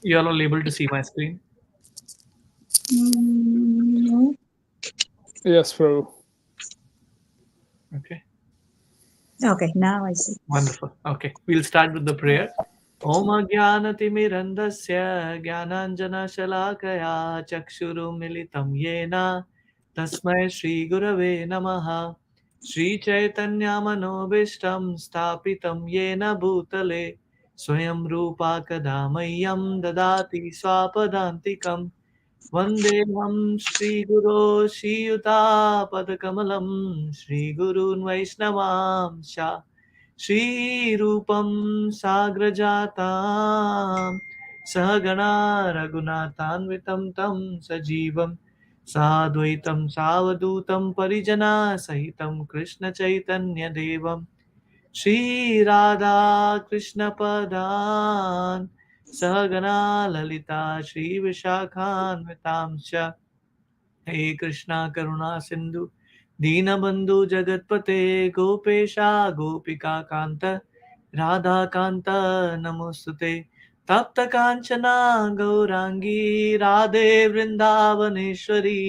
You all are able to see my screen? No. Yes, Prabhu. Okay. Okay, now I see. Wonderful. Okay. We'll start with the prayer. Om Jnanatimirandasya Jnananjana Chakshurumilitam Yena Tasmai Shri Gurave Namaha Shri Chaitanya Manobishtam Stapitam Yena Bhutale Swayam Rupa Kadamayam Dadati Swapadantikam Vandeham Shri Guru Shiyuta Padakamalam Shri Gurun Vaishnavamsha Shrirupam Sagrajatam Sahagana Raghunathanvitam Tam Sajivam Sadvaitam Savadutam Parijana Sahitam Krishna Chaitanya Devam Shri Radha Krishna Padan Sahagana Lalita Shri Vishakhanvitamsha हे कृष्णा करुणा सिंधु दीनबंधु जगतपते गोपेशा गोपिका कांत राधा कांत नमोस्तुते तप्त कांचना गौरांगी राधे वृंदावनेश्वरी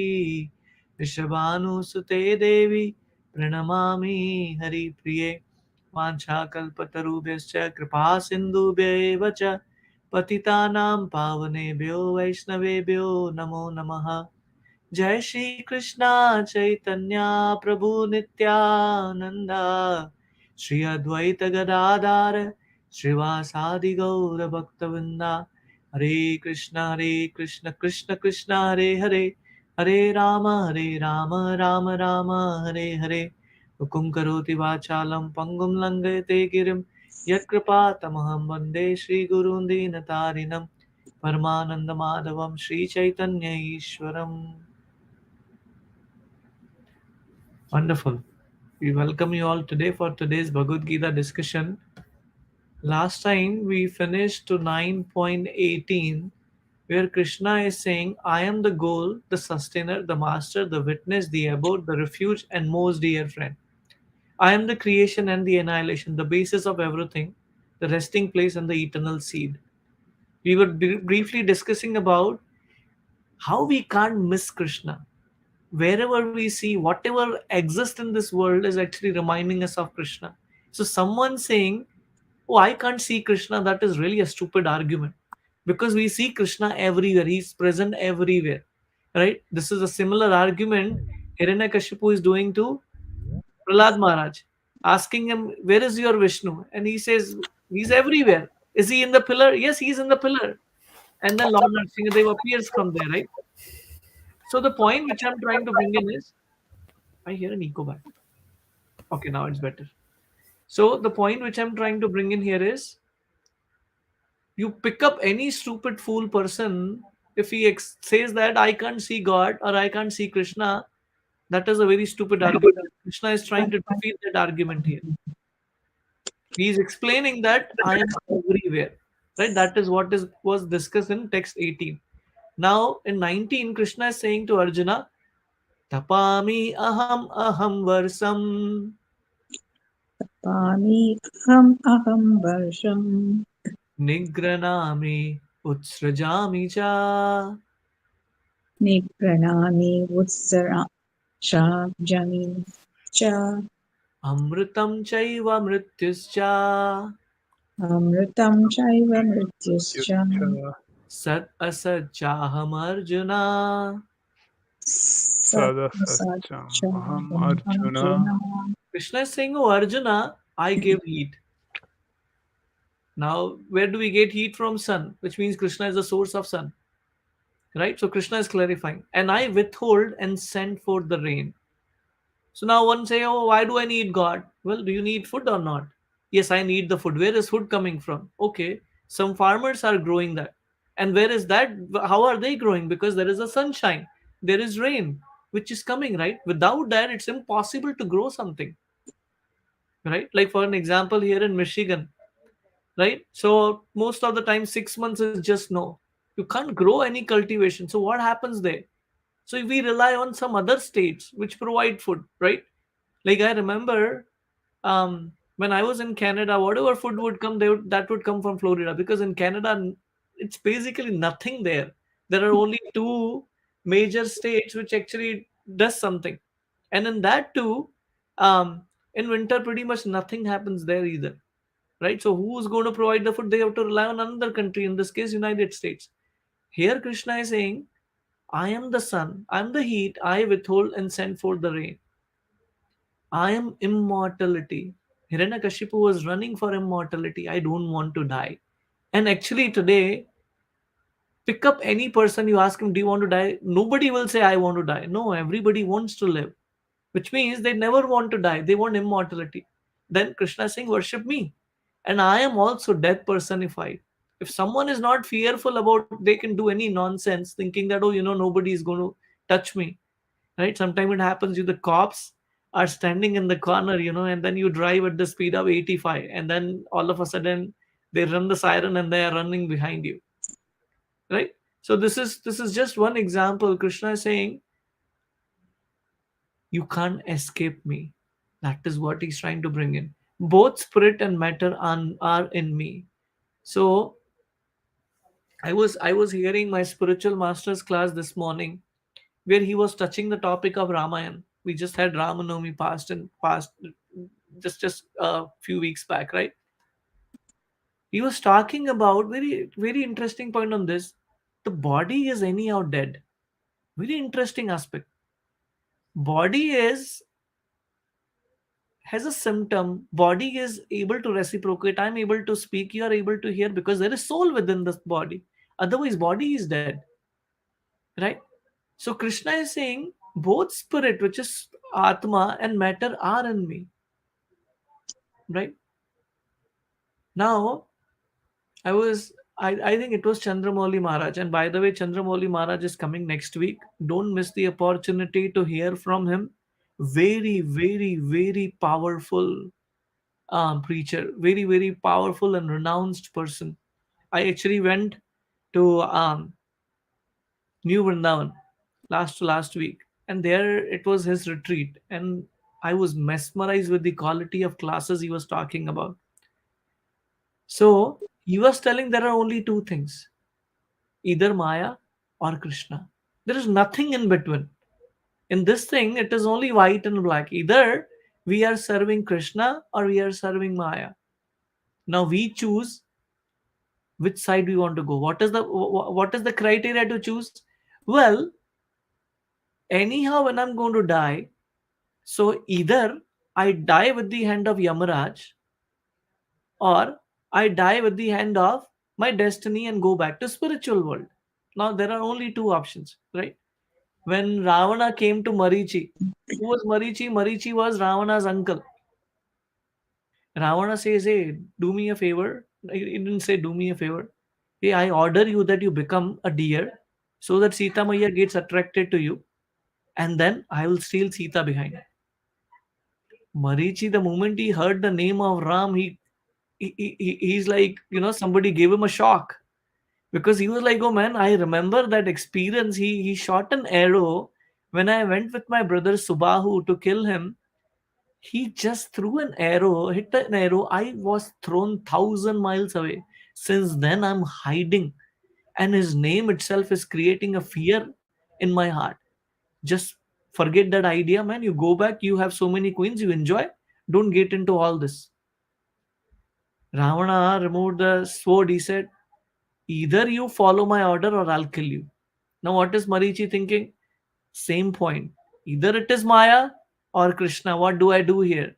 वृषभानुसुते देवी प्रणमामि हरिप्रिये वाञ्छाकल्पतरुभ्यश्च कृपा सिन्धुभ्येव च पतितानां पावनेभ्यो वैष्णवेभ्यो नमो नमः जय श्री कृष्णा चैतन्य प्रभु नित्यानंद श्री अद्वैत गदाधर श्रीवासादि गौर भक्तवृंदा हरे कृष्ण कृष्ण कृष्ण हरे हरे हरे राम राम राम हरे हरे हुकुम करोति वाचालं पंगुं लंघयते गिरिं यत्कृपा तमहं वन्दे श्रीगुरून् दीनतारिणं परमानन्दमाधवं Sri Chaitanya ईश्वरम् Wonderful. We welcome you all today for today's Bhagavad Gita discussion. Last time we finished to 9.18, where Krishna is saying, I am the goal, the sustainer, the master, the witness, the abode, the refuge, and most dear friend. I am the creation and the annihilation, the basis of everything, the resting place and the eternal seed. We were briefly discussing about how we can't miss Krishna. Wherever we see, whatever exists in this world is actually reminding us of Krishna. So someone saying, oh, I can't see Krishna, that is really a stupid argument, because we see Krishna everywhere. He's present everywhere, right? This is a similar argument Hiranyakashipu is doing to Prahlad Maharaj, asking him, where is your Vishnu? And he says, he's everywhere. Is he in the pillar? Yes, he's in the pillar. And then Lord Nrsimhadev appears from there, right? So the point which I'm trying to bring in is, I hear an echo back. Okay, now it's better. So the point which I'm trying to bring in here is, you pick up any stupid fool person, if he says that I can't see God or I can't see Krishna, that is a very stupid argument. Krishna is trying to defeat that argument here. He is explaining that I am everywhere. Right? That is what is was discussed in text 18. Now in 19, Krishna is saying to Arjuna, Tapami aham varsam Pami aham varsham Nigranami utsrajami cha nipranami utsara shabjami cha amritam chaiva mrityuscha amritam chaiva mrityuscha Yucha sat asat chaham arjuna. sat sadasacham aham satcham Arjuna. arjuna. Krishna is saying, oh Arjuna, I give heat. Now, where do we get heat from? Sun, which means Krishna is the source of sun. Right? So Krishna is clarifying. And I withhold and send forth the rain. So now one say, oh, why do I need God? Well, do you need food or not? Yes, I need the food. Where is food coming from? Okay, some farmers are growing that. And where is that? How are they growing? Because there is a sunshine, there is rain, which is coming, right? Without that, it's impossible to grow something, right? Like for an example, here in Michigan, right? So most of the time, 6 months is just snow. You can't grow any cultivation. So what happens there? So we rely on some other states which provide food, right? Like I remember, when I was in Canada, whatever food would come, that would come from Florida, because in Canada it's basically nothing there. There are only two major states which actually does something, and in that too, um, in winter pretty much nothing happens there either, right? So who's going to provide the food? They have to rely on another country, in this case United States. Here Krishna is saying, I am the sun, I am the heat, I withhold and send forth the rain. I am immortality. Hiranyakashipu was running for immortality. I don't want to die. And actually today, pick up any person, you ask him, do you want to die? Nobody will say, I want to die. No, everybody wants to live, which means they never want to die. They want immortality. Then Krishna is saying, worship me. And I am also death personified. If someone is not fearful about, they can do any nonsense thinking that, oh, nobody is going to touch me, right? Sometimes it happens, the cops are standing in the corner, and then you drive at the speed of 85, and then all of a sudden they run the siren and they are running behind you, right? So this is just one example. Krishna is saying, you can't escape me. That is what he's trying to bring in. Both spirit and matter are in me. So I was hearing my spiritual master's class this morning, where he was touching the topic of Ramayana. We just had Ramanavami past just a few weeks back, right? He was talking about very very interesting point on this. The body is anyhow dead. Very interesting aspect. Body is has a symptom. Body is able to reciprocate. I'm able to speak. You are able to hear because there is soul within this body. Otherwise, body is dead, right? So Krishna is saying both spirit, which is Atma, and matter are in me, right? Now, I think it was Chandramouli Maharaj. And by the way, Chandramouli Maharaj is coming next week. Don't miss the opportunity to hear from him. Very, very, very powerful preacher. Very, very powerful and renounced person. I actually went to New Vrindavan last week, and there it was his retreat, and I was mesmerized with the quality of classes he was talking about. So he was telling there are only two things, either Maya or Krishna. There is nothing in between. In this thing, it is only white and black. Either we are serving Krishna or we are serving Maya. Now we choose which side we want to go. What is the criteria to choose? Well, anyhow, when I'm going to die, so either I die with the hand of Yamaraj, or I die with the hand of my destiny and go back to spiritual world. Now there are only two options, right? When Ravana came to Marichi, who was Marichi? Marichi was Ravana's uncle. Ravana says, hey, do me a favor. He didn't say, do me a favor. Hey, I order you that you become a deer so that Sita Maya gets attracted to you, and then I will steal Sita behind. Marichi, the moment he heard the name of Ram, he's like, somebody gave him a shock, because he was like, oh man, I remember that experience. He shot an arrow when I went with my brother Subahu to kill him. He just threw an arrow, hit an arrow. I was thrown 1,000 miles away. Since then, I'm hiding, and his name itself is creating a fear in my heart. Just forget that idea, man. You go back, you have so many queens, you enjoy. Don't get into all this. Ravana removed the sword. He said, either you follow my order or I'll kill you. Now, what is Marichi thinking? Same point. Either it is Maya or Krishna. What do I do here?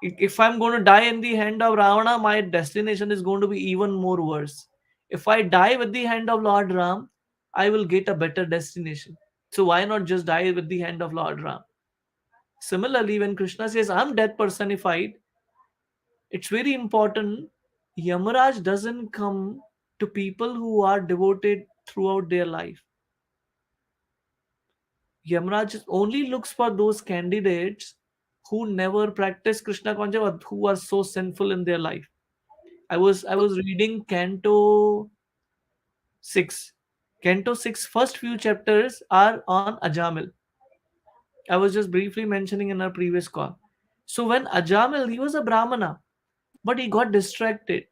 If I'm going to die in the hand of Ravana, my destination is going to be even more worse. If I die with the hand of Lord Ram, I will get a better destination. So why not just die with the hand of Lord Ram? Similarly, when Krishna says, I'm death personified, it's very important. Yamaraj doesn't come to people who are devoted throughout their life. Yamaraj only looks for those candidates who never practice Krishna consciousness or who are so sinful in their life. I was reading Canto 6. Canto 6 first few chapters are on Ajamil. I was just briefly mentioning in our previous call. So when Ajamil, he was a Brahmana, but he got distracted.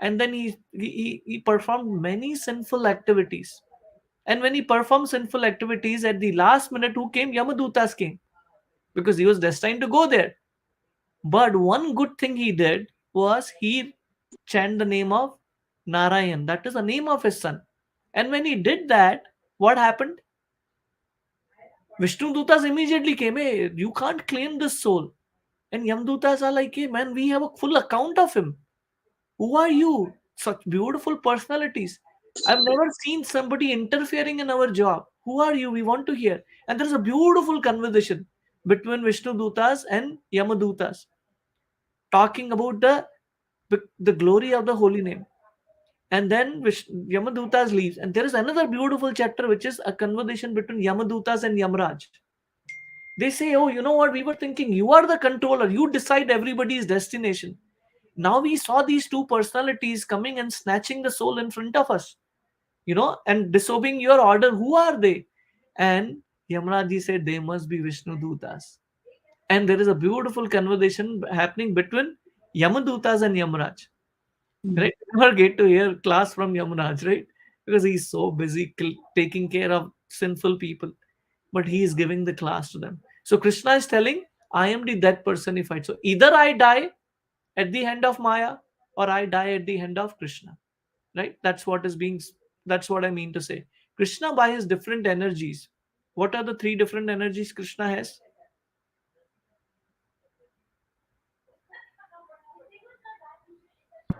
and then he performed many sinful activities. And when he performed sinful activities, at the last minute, who came? Yamadutas came, because he was destined to go there. But one good thing he did was he chanted the name of Narayan. That is the name of his son. And when he did that, what happened? Vishnu Dutas immediately came. Hey, you can't claim this soul. And Yamdutas are like, hey man, we have a full account of him. Who are you? Such beautiful personalities. I've never seen somebody interfering in our job. Who are you? We want to hear. And there's a beautiful conversation between Vishnu Dutas and Yamadutas, talking about the glory of the holy name. And then Yamadutas leaves. And there is another beautiful chapter which is a conversation between Yamadutas and Yamraj. They say, oh, you know what? We were thinking you are the controller. You decide everybody's destination. Now we saw these two personalities coming and snatching the soul in front of us, and disobeying your order. Who are they? And Yamraji said, they must be Vishnu Dutas. And there is a beautiful conversation happening between Yamadutas and Yamraj. Mm. Right? You never get to hear class from Yamraj, right? Because he's so busy taking care of sinful people. But he is giving the class to them. So Krishna is telling, I am the death personified. So either I die at the hand of Maya, or I die at the hand of Krishna. Right? That's what I mean to say. Krishna, by his different energies, what are the three different energies Krishna has?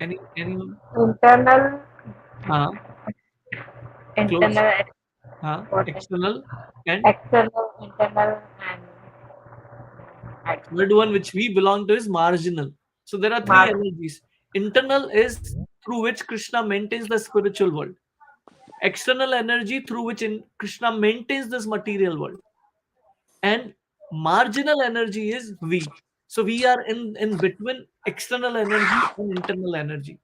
Anyone? Internal, Uh, Close. internal, what is External, and external, internal, and third one which we belong to is marginal. So there are three mark. energies. Internal is through which Krishna maintains the spiritual world. External energy through which Krishna maintains this material world. And marginal energy is we. So we are in between external energy and internal energy.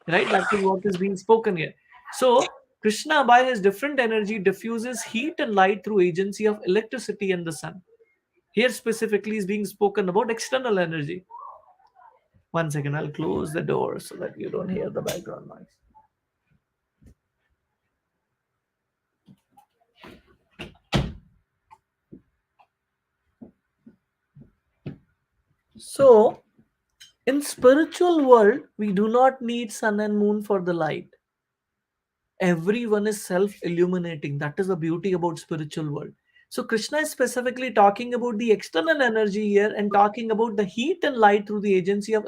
Right? That is what is being spoken here. So Krishna, by his different energy, diffuses heat and light through agency of electricity and the sun. Here specifically is being spoken about external energy. One second, I'll close the door so that you don't hear the background noise. So, in spiritual world, we do not need sun and moon for the light. Everyone is self-illuminating. That is the beauty about spiritual world. So Krishna is specifically talking about the external energy here and talking about the heat and light through the agency of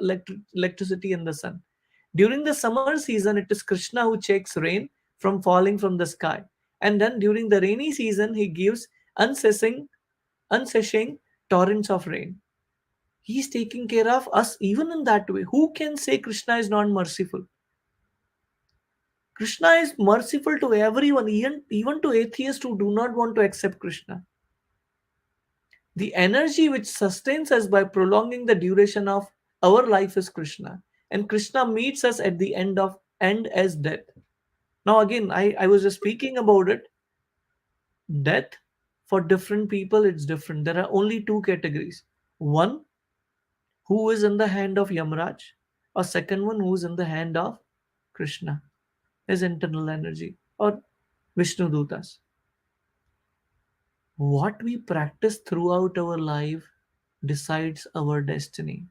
electricity and the sun. During the summer season, it is Krishna who checks rain from falling from the sky. And then during the rainy season, he gives unceasing torrents of rain. He's taking care of us even in that way. Who can say Krishna is not merciful? Krishna is merciful to everyone, even to atheists who do not want to accept Krishna. The energy which sustains us by prolonging the duration of our life is Krishna. And Krishna meets us at the end as death. Now again, I was just speaking about it. Death, for different people, it's different. There are only two categories. One, who is in the hand of Yamraj, or second one, who is in the hand of Krishna, his internal energy, or Vishnu Dutas. What we practice throughout our life decides our destiny.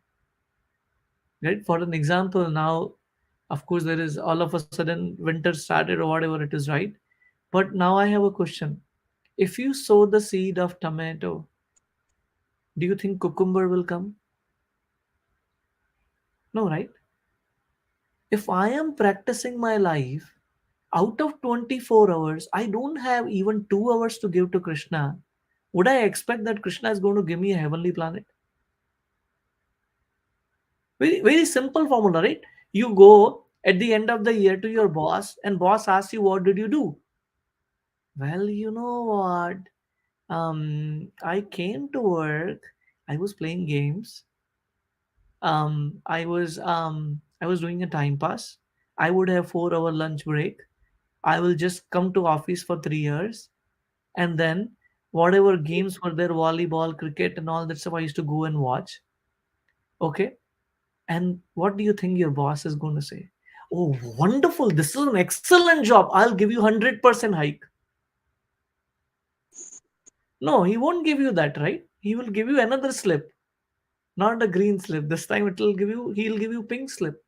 Right? For an example, now, of course, there is all of a sudden winter started or whatever it is, right? But now I have a question. If you sow the seed of tomato, do you think cucumber will come? No, right? If I am practicing my life, out of 24 hours, I don't have even 2 hours to give to Krishna. Would I expect that Krishna is going to give me a heavenly planet? Very, very simple formula, right? You go at the end of the year to your boss, and boss asks you, what did you do? Well, you know what? I came to work. I was playing games. I was doing a time pass. I would have 4 hour lunch break. I will just come to office for 3 years, and then whatever games were there, volleyball, cricket, and all that stuff, I used to go and watch. Okay, and what do you think your boss is going to say? Oh, wonderful. This is an excellent job. I'll give you 100% hike. No, he won't give you that, right? He will give you another slip, not a green slip. This time he'll give you pink slip.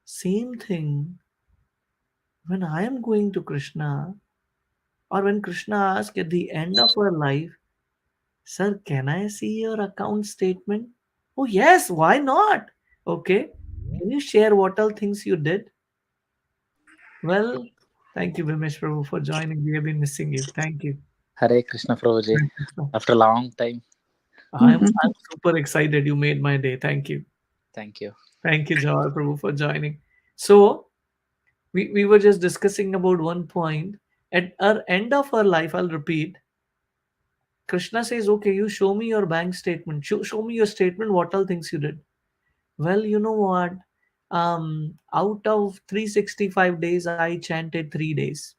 Same thing when I am going to Krishna, or when Krishna asks at the end of our life, Sir, can I see your account statement? Oh, yes, why not? Okay, can you share what all things you did? Well, thank you, Vimesh Prabhu, for joining. We have been missing you. Thank you. Hare Krishna Prabhuji. Thank you, sir. After a long time, I'm super excited. You made my day. Thank you. thank you. Thank you, Jawar Prabhu, for joining. So, we were just discussing about one point. At our end of our life, I'll repeat, Krishna says, okay, you show me your bank statement. Show me your statement, what all things you did. Well, you know what? Out of 365 days, I chanted 3 days.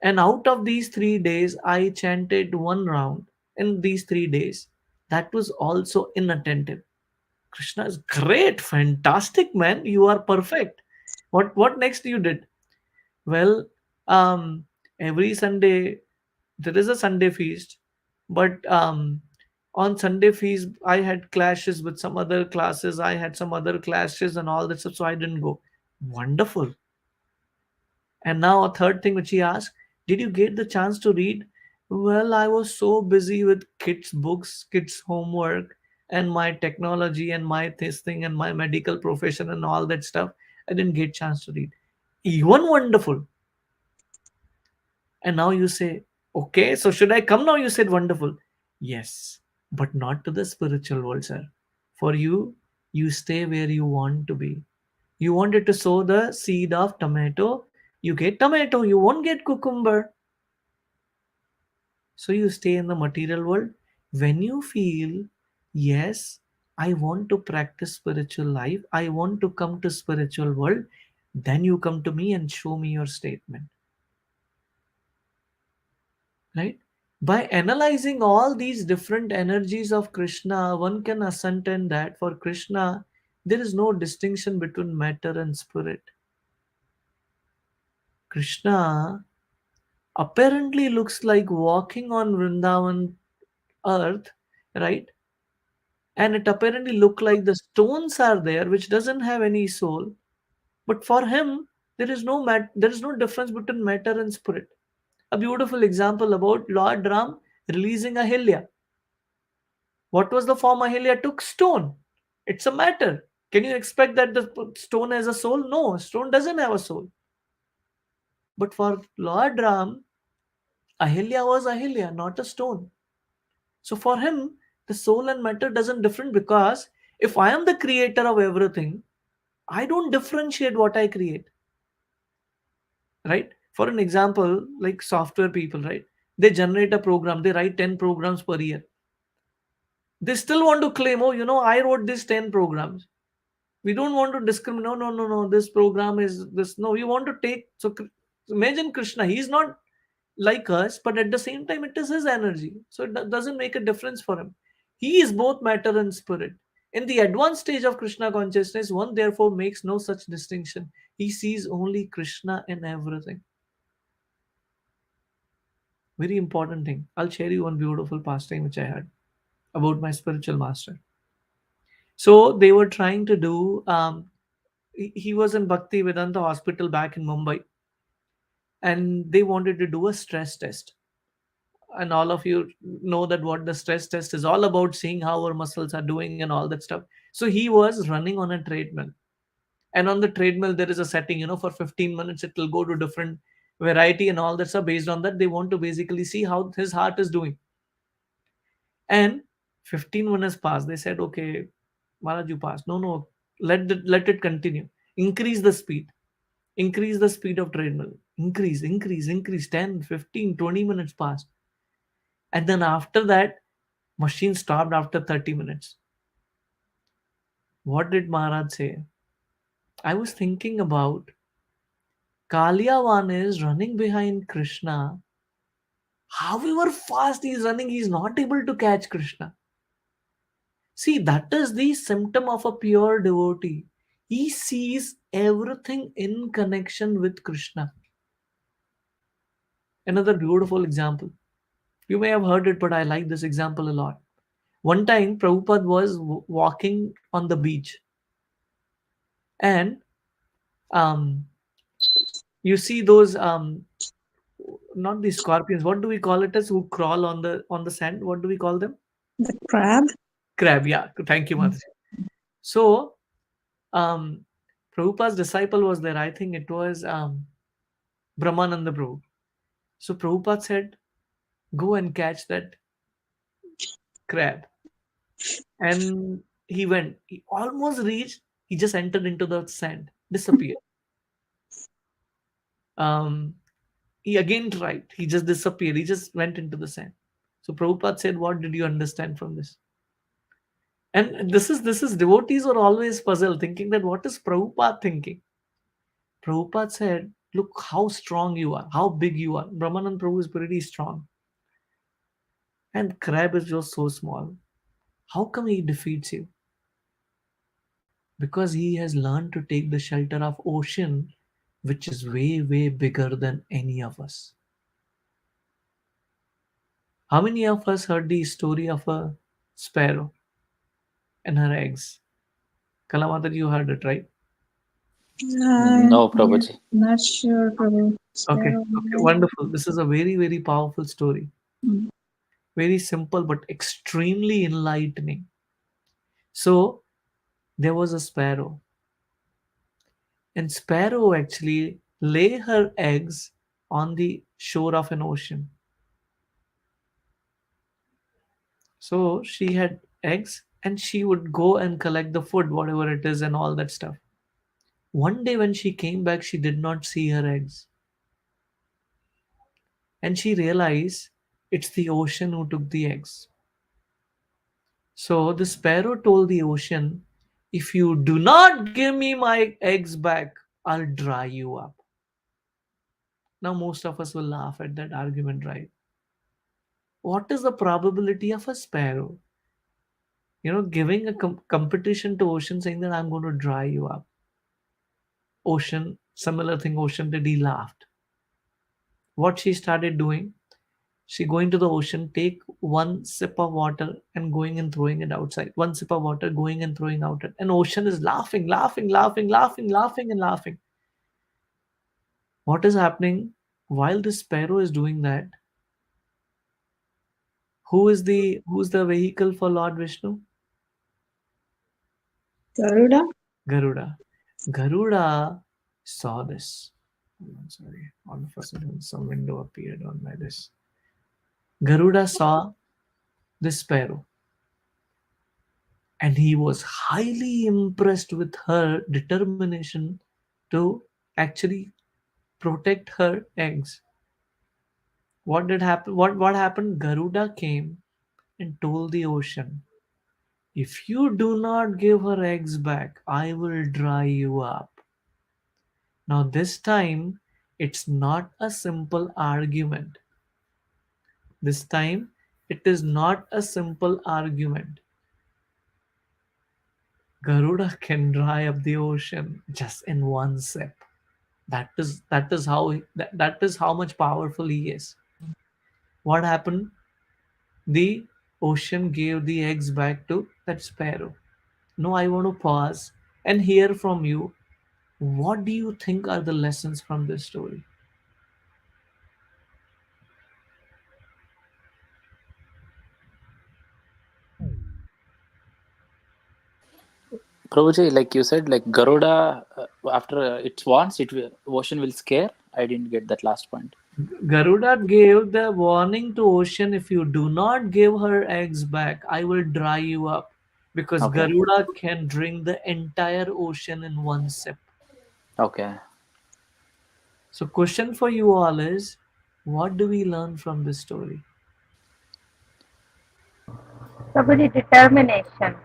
And out of these 3 days, I chanted one round in these 3 days. That was also inattentive. Krishna is great, fantastic, man. You are perfect. What next you did? Well, um, every Sunday there is a Sunday feast, but on Sunday feast I had clashes with some other classes. I had some other clashes and all that stuff, so I didn't go. Wonderful. And now a third thing which he asked, did you get the chance to read? Well, I was so busy with kids' books, kids' homework, and my technology and my this thing and my medical profession and all that stuff. I didn't get chance to read. Even wonderful. And now you say, okay, so should I come now? You said wonderful. Yes, but not to the spiritual world, sir. For you, you stay where you want to be. You wanted to sow the seed of tomato, you get tomato, you won't get cucumber. So you stay in the material world. When you feel, yes, I want to practice spiritual life, I want to come to spiritual world, then you come to me and show me your statement. Right? By analyzing all these different energies of Krishna, one can ascertain that for Krishna, there is no distinction between matter and spirit. Krishna apparently looks like walking on Vrindavan earth, right? And it apparently look like the stones are there, which doesn't have any soul. But for him, there is no difference between matter and spirit. A beautiful example about Lord Ram releasing Ahilya. What was the form Ahilya took? Stone. It's a matter. Can you expect that the stone has a soul? No, stone doesn't have a soul. But for Lord Ram, Ahilya was Ahilya, not a stone. So for him, the soul and matter doesn't different because if I am the creator of everything, I don't differentiate what I create. Right? For an example, like software people, right? They generate a program, they write 10 programs per year. They still want to claim, oh, I wrote these 10 programs. We don't want to discriminate. No, no, no, no. This program is this. No, we want to take. So imagine Krishna. He's not like us, but at the same time, it is his energy. So it doesn't make a difference for him. He is both matter and spirit. In the advanced stage of Krishna consciousness, one therefore makes no such distinction. He sees only Krishna in everything. Very important thing. I'll share you one beautiful pastime which I had about my spiritual master. So they were trying to do. He was in Bhakti Vedanta hospital back in Mumbai, and they wanted to do a stress test. And all of you know that what the stress test is all about, seeing how our muscles are doing and all that stuff. So he was running on a treadmill, and on the treadmill there is a setting, for 15 minutes it will go to different variety and all that stuff. Based on that, they want to basically see how his heart is doing. And 15 minutes passed. They said, okay, Maharaj, you passed. No, no, let it continue. Increase the speed. Increase the speed of treadmill. Increase. 10, 15, 20 minutes passed. And then after that, machine stopped after 30 minutes. What did Maharaj say? I was thinking about Kalyavan is running behind Krishna. However fast he is running, he is not able to catch Krishna. See, that is the symptom of a pure devotee. He sees everything in connection with Krishna. Another beautiful example. You may have heard it, but I like this example a lot. One time, Prabhupada was walking on the beach, and um, you see those not the scorpions. What do we call it as who crawl on the sand? What do we call them? The crab. Crab. Yeah. Thank you, Mataji. So, um, Prabhupada's disciple was there. I think it was Brahmananda Prabhu. So Prabhupada said, "Go and catch that crab." And he went. He almost reached. He just entered into the sand, disappeared. Um, he again tried. He just disappeared. He just went into the sand. So Prabhupada said, "What did you understand from this?" And this is devotees are always puzzled, thinking that what is Prabhupada thinking? Prabhupada said, "Look how strong you are, how big you are. Brahmanand Prabhu is pretty strong, and crab is just so small. How come he defeats you? Because he has learned to take the shelter of ocean, which is way, way bigger than any of us." How many of us heard the story of a sparrow and her eggs? Kalamata, you heard it, right? No, Prabhuji. Not sure, Prabhu. Okay, Sparrow. okay, wonderful. This is a very, very powerful story. Mm. Very simple, but extremely enlightening. So, there was a sparrow, and sparrow actually lay her eggs on the shore of an ocean. So she had eggs, and she would go and collect the food, whatever it is, and all that stuff. One day when she came back, she did not see her eggs, and she realized it's the ocean who took the eggs. So the sparrow told the ocean, "If you do not give me my eggs back, I'll dry you up." Now, most of us will laugh at that argument, right? What is the probability of a sparrow, giving a competition to ocean saying that I'm going to dry you up? Ocean, similar thing, ocean did, he laughed. What she started doing, she going to the ocean, take one sip of water and going and throwing it outside. One sip of water, going and throwing out it. And ocean is laughing, laughing, laughing, laughing, laughing, and laughing. What is happening? While this sparrow is doing that, who's the vehicle for Lord Vishnu? Garuda. Garuda. Garuda saw this. I'm sorry, all of a sudden some window appeared on my this. Garuda saw this sparrow, and he was highly impressed with her determination to actually protect her eggs. What did happen? What happened? Garuda came and told the ocean, "If you do not give her eggs back, I will dry you up." Now, this time, it's not a simple argument. This time, it is not a simple argument. Garuda can dry up the ocean just in one sip. That is how much powerful he is. What happened? The ocean gave the eggs back to that sparrow. Now I want to pause and hear from you. What do you think are the lessons from this story? Prabhuji, like you said, like Garuda, after it wants, ocean will scare. I didn't get that last point. Garuda gave the warning to ocean, "If you do not give her eggs back, I will dry you up." Because Okay. Garuda can drink the entire ocean in one sip. Okay. So question for you all is, what do we learn from this story? Prabhuji, determination.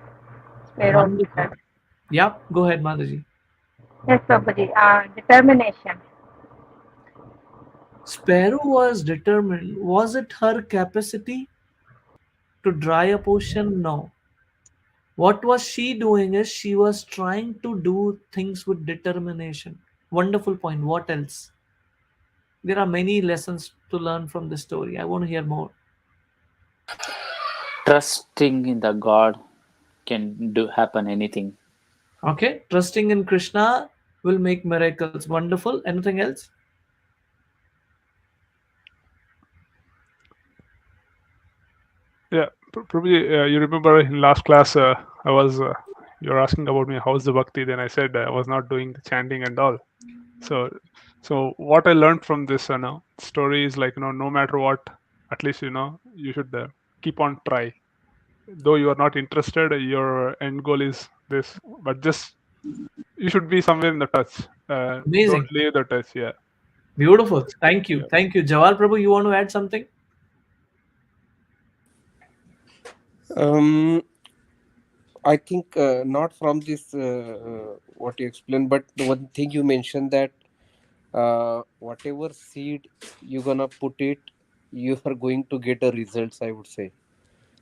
Sparrow. Wonderful. Yep, go ahead, Mataji. Yes, Prabhuji. Determination. Sparrow was determined. Was it her capacity to dry up ocean? No. What was she doing is she was trying to do things with determination. Wonderful point. What else? There are many lessons to learn from this story. I want to hear more. Trusting in the God can do happen anything. Okay, trusting in Krishna will make miracles. Wonderful. Anything else? Yeah, probably you remember in last class, I was you're asking about me how's the bhakti. Then I said I was not doing the chanting and all. So what I learned from this now story is like no matter what, at least you should keep on try. Though you are not interested, your end goal is this, but just you should be somewhere in the touch. Don't Amazing. leave the touch. Yeah, Beautiful. Thank you. yeah. Thank you. Jawal Prabhu, you want to add something? Um, I think not from this what you explained, but the one thing you mentioned that whatever seed you're gonna put it, you are going to get a results. I would say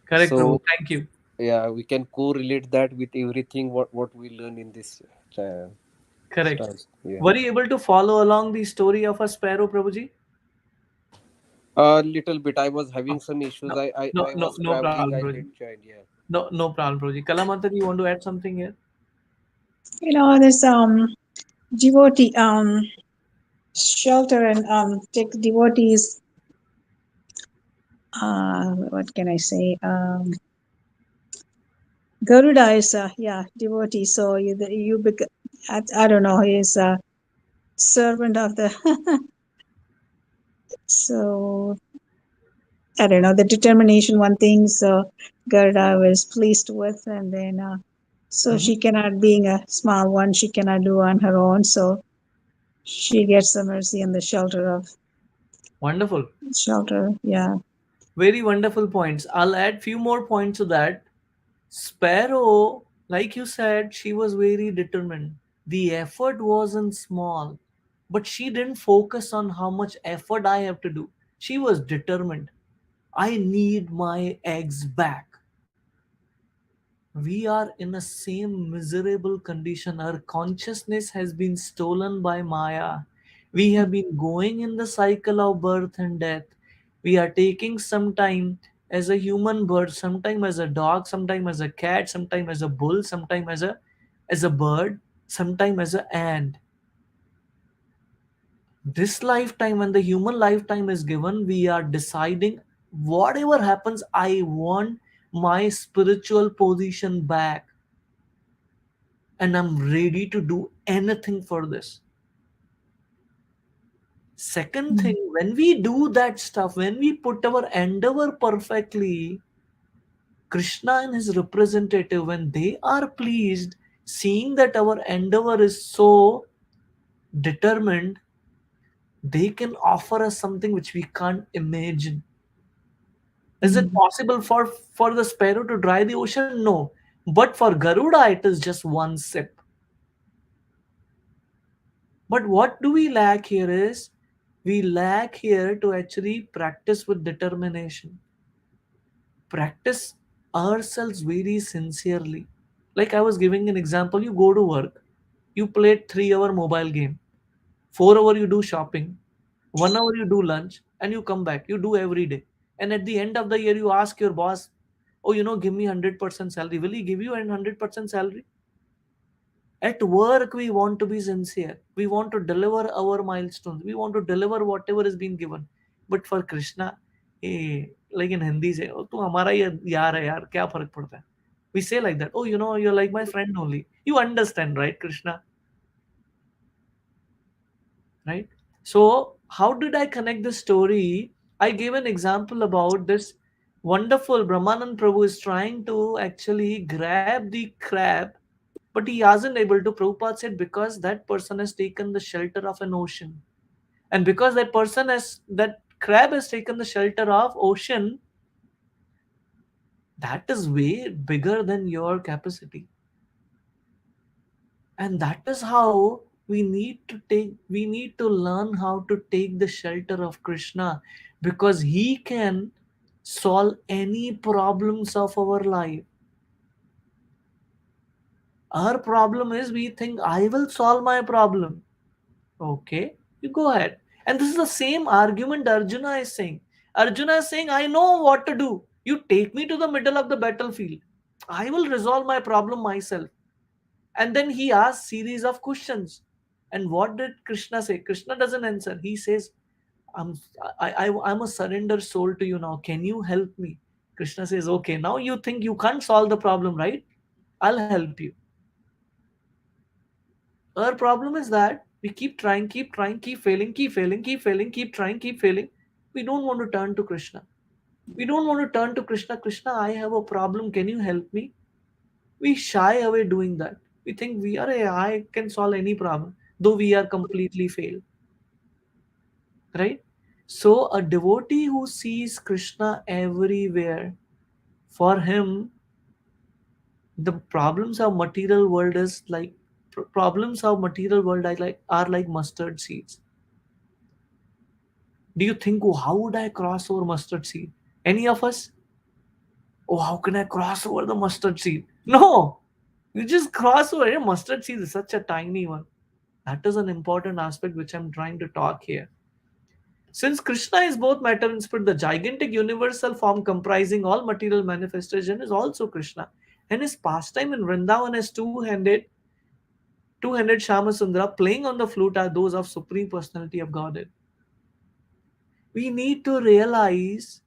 Correct, Prabhu. so. Thank you. Yeah, we can correlate that with everything what we learn in this Correct. stance. Yeah, Were you able to follow along the story of a sparrow, Prabhuji? a little bit. I was Oh, having some issues. no, I was no traveling. problem, I Prabhuji. didn't join. Yeah. No problem, Prabhuji. Kalamantan, you want to add something here? This devotee shelter and take devotees. What can I say? Garuda is devotee. So I don't know. He's a servant of the. So I don't know the determination. One thing. So Garuda was pleased with, and then so Mhm. she cannot, being a small one, she cannot do on her own. So she gets the mercy and the Wonderful. shelter. Yeah. Very wonderful points. I'll add few more points to that. Sparrow, like you said, she was very determined. The effort wasn't small, but she didn't focus on how much effort I have to do. She was determined. I need my eggs back. We are in a same miserable condition. Our consciousness has been stolen by Maya. We have been going in the cycle of birth and death. We are taking some time as a human bird, sometime as a dog, sometime as a cat, sometime as a bull, sometime as a bird, sometime as a ant. This lifetime, when the human lifetime is given, we are deciding whatever happens, I want my spiritual position back, and I'm ready to do anything for this. Second thing, when we do that stuff, when we put our endeavor perfectly, Krishna and his representative, when they are pleased, seeing that our endeavor is so determined, they can offer us something which we can't imagine. Is it possible for the sparrow to dry the ocean? No. But for Garuda, it is just one sip. But what do we lack here is we lack here to actually practice with determination. Practice ourselves very sincerely. Like I was giving an example, you go to work, you play 3 hour mobile game, 4 hour you do shopping, 1 hour you do lunch, and you come back. You do every day. And at the end of the year, you ask your boss, oh, give me 100% salary. Will he give you a 100% salary? At work, we want to be sincere. We want to deliver our milestones. We want to deliver whatever is being given. But for Krishna, like in Hindi, say, oh, tu hamara yaar hai yaar, kya farak padta hai? We say like that. Oh, you're like my friend only. You understand, right, Krishna? Right? So, how did I connect the story? I gave an example about this wonderful Brahmanand Prabhu is trying to actually grab the crab, but he wasn't able to. Prabhupada said because that person has taken the shelter of an ocean. And because that crab has taken the shelter of ocean, that is way bigger than your capacity. And that is how we need to learn how to take the shelter of Krishna, because he can solve any problems of our life. Our problem is we think I will solve my problem. Okay, you go ahead. And this is the same argument Arjuna is saying. Arjuna is saying, I know what to do. You take me to the middle of the battlefield. I will resolve my problem myself. And then he asks series of questions. And what did Krishna say? Krishna doesn't answer. He says, I'm I'm a surrender soul to you now. Can you help me? Krishna says, okay, now you think you can't solve the problem, right? I'll help you. Our problem is that we keep trying, keep failing, keep failing, keep failing, keep trying, keep failing. We don't want to turn to Krishna. We don't want to turn to Krishna. Krishna, I have a problem. Can you help me? We shy away doing that. We think we are a I can solve any problem, though we are completely failed. Right? So a devotee who sees Krishna everywhere, for him, the problems of material world is like problems of material world are like mustard seeds. Do you think, oh, how would I cross over mustard seed? Any of us? Oh, how can I cross over the mustard seed? No, you just cross over it. Mustard seed is such a tiny one. That is an important aspect which I'm trying to talk here. Since Krishna is both matter and spirit, the gigantic universal form comprising all material manifestation is also Krishna. And his pastime in Vrindavan as two-handed Shamasundara playing on the flute are those of Supreme Personality of Godhead. We need to realize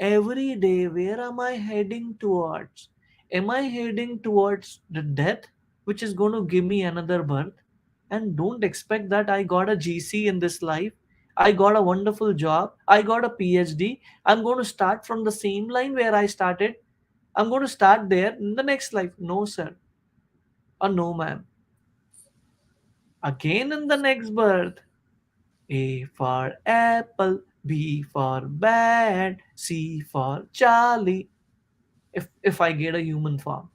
every day, where am I heading towards? Am I heading towards the death, which is going to give me another birth? And don't expect that I got a GC in this life. I got a wonderful job. I got a PhD. I'm going to start from the same line where I started. I'm going to start there in the next life. No, sir. Or no, ma'am. Again in the next birth. A for apple, B for bad, C for Charlie. If I get a human form,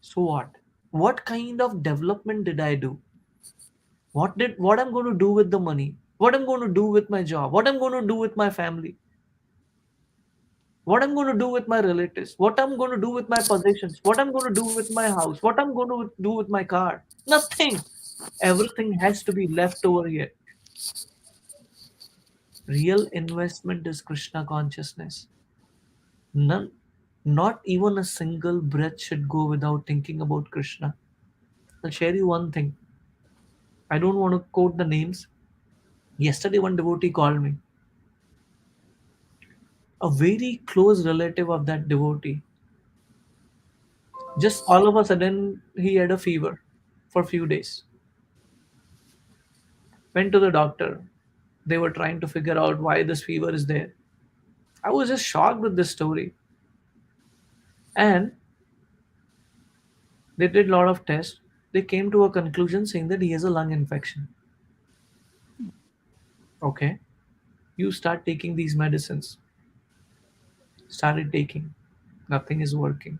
so what kind of development did I do? What I'm going to do with the money, what I'm going to do with my job, what I'm going to do with my family, what I'm going to do with my relatives, what I'm going to do with my possessions, what I'm going to do with my house, what I'm going to do with my car? Nothing. Everything has to be left over here. Real investment is Krishna consciousness. None, not even a single breath should go without thinking about Krishna. I'll share you one thing. I don't want to quote the names. Yesterday, one devotee called me. A very close relative of that devotee. Just all of a sudden, he had a fever for a few days. Went to the doctor. They were trying to figure out why this fever is there. I was just shocked with this story. And they did a lot of tests. They came to a conclusion saying that he has a lung infection. Okay. You start taking these medicines. Started taking. Nothing is working.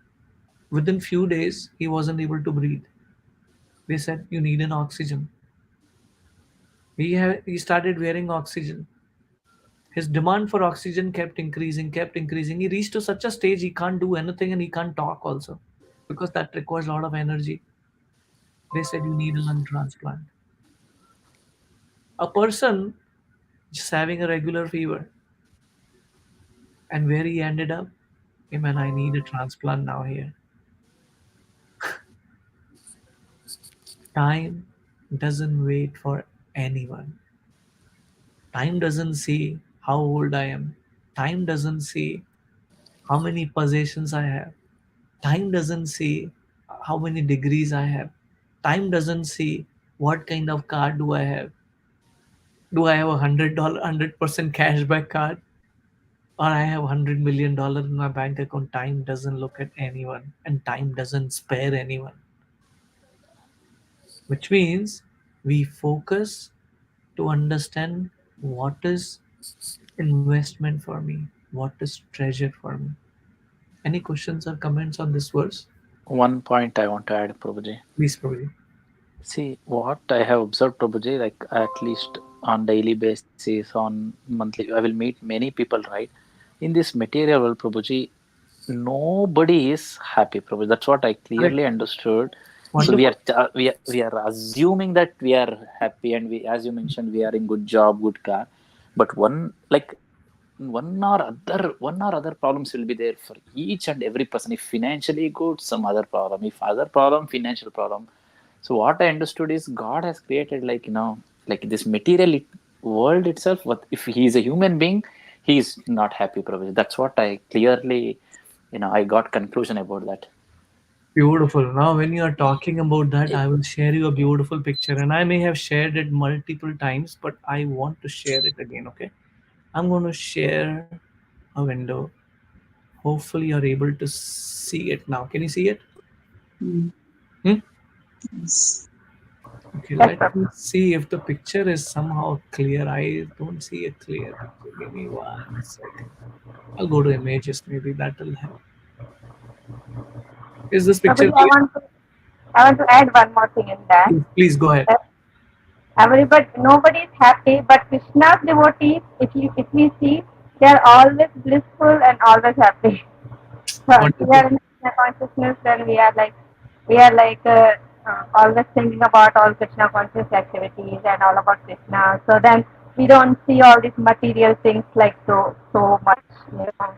Within few days, he wasn't able to breathe. They said you need an oxygen. He started wearing oxygen. His demand for oxygen kept increasing, kept increasing. He reached to such a stage he can't do anything and he can't talk also, because that requires a lot of energy. They said you need a lung transplant. A person just having a regular fever, and where he ended up, hey man, I need a transplant now here. Time doesn't wait for anyone. Time doesn't say how old I am. Time doesn't say how many possessions I have. Time doesn't say how many degrees I have. Time doesn't say what kind of car do I have. Do I have $100, 100% cashback card, or I have $100 million in my bank account? Time doesn't look at anyone, and time doesn't spare anyone. Which means we focus to understand what is investment for me, what is treasure for me. Any questions or comments on this verse? One point I want to add, Prabhuji. Please, Prabhuji. See, what I have observed, Prabhuji, like at least on daily basis, on monthly, I will meet many people, right? In this material world, Prabhuji, nobody is happy, Prabhu. That's what I Correct. clearly understood. So Wonderful. we are assuming that we are happy, and we, as you mentioned, we are in good job, good car, but one or other problems will be there for each and every person. If financially good, some other problem. If other problem, financial problem. So what I understood is God has created, like this material world itself. What if he is a human being? He is not happy, Prabhu. That's what I clearly, I got conclusion about that. Beautiful. Now, when you are talking about that, I will share you a beautiful picture, and I may have shared it multiple times, but I want to share it again. Okay, I'm going to share a window. Hopefully, you're able to see it now. Can you see it? Mm, Hmm? yes. Okay, Yes, let Prabhu. me see if the picture is somehow clear. I don't see a clear picture. Give me 1 second. I'll go to images. Maybe that will help. Is this picture Prabhuji, I clear? want to I want to add one more thing in that. Please go ahead. That everybody, nobody is happy, but Krishna's devotees, if we see, they are always blissful and always happy. So if we Wonderful. are in Krishna consciousness, then we are like always thinking about all Krishna conscious activities and all about Krishna. So then we don't see all these material things like so much. You know,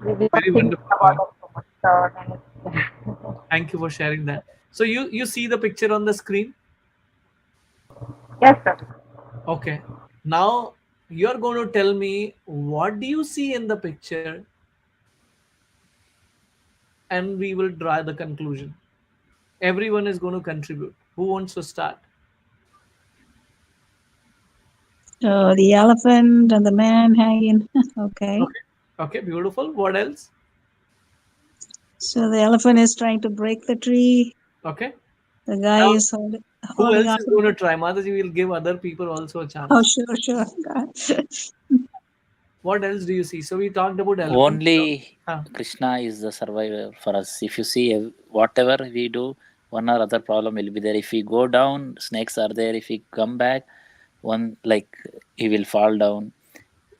we don't Very think wonderful about point. it so much. So then it's Thank you for sharing that. So you see the picture on the screen? yes, sir. Okay. Now you're going to tell me what do you see in the picture, and we will draw the conclusion. Everyone is going to contribute. Who wants to start? The elephant and the man hanging. Okay. Okay. Okay, beautiful. What else? So the elephant is trying to break the tree. Okay. The guy Now, is who holding else on. is going to try? Mataji will give other people also a Oh, chance. sure. God. What else do you see? So we talked about elephant. Only Huh. Krishna is the survivor for us. If you see, whatever we do, one or other problem will be there. If we go down, snakes are there. If we come back, one, like, he will fall down.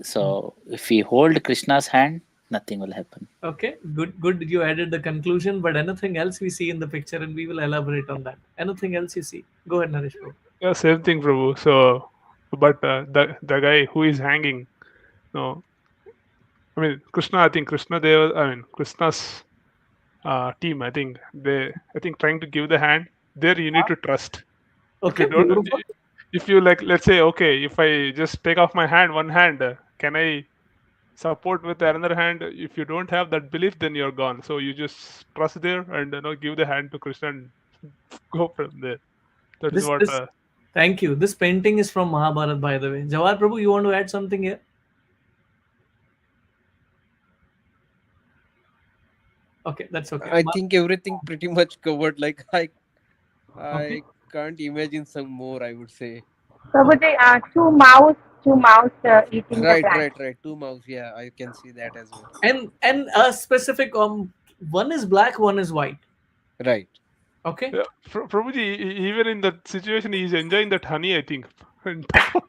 So if we hold Krishna's hand, nothing will happen. Okay, good, good. You added the conclusion, but anything else we see in the picture, and we will elaborate on that. Anything else you see? Go ahead, Naresh Bro. Yeah, same thing, Prabhu. So, but the guy who is hanging, no, I mean Krishna. I think Krishna. I mean Krishna's team. I think trying to give the hand. There you need to trust. If you Okay, don't, beautiful. if you like, let's say, okay, if I just take off my hand, one hand, can I support with another hand? If you don't have that belief, then you're gone. So you just trust there and give the hand to Krishna and go from there. That is This what. this Thank you. This painting is from Mahabharat, by the way. Jawar Prabhu, you want to add something here? Okay, that's okay. I think everything pretty much covered. Like Okay. I can't imagine some more, I would say. Prabhuji, two mouse eating the Right, plant. right, right. Two mouse. Yeah, I can see that as well. And a specific one is black, one is white. Right. Okay. Yeah, Prabhuji, even in that situation, he's enjoying that honey, I think. And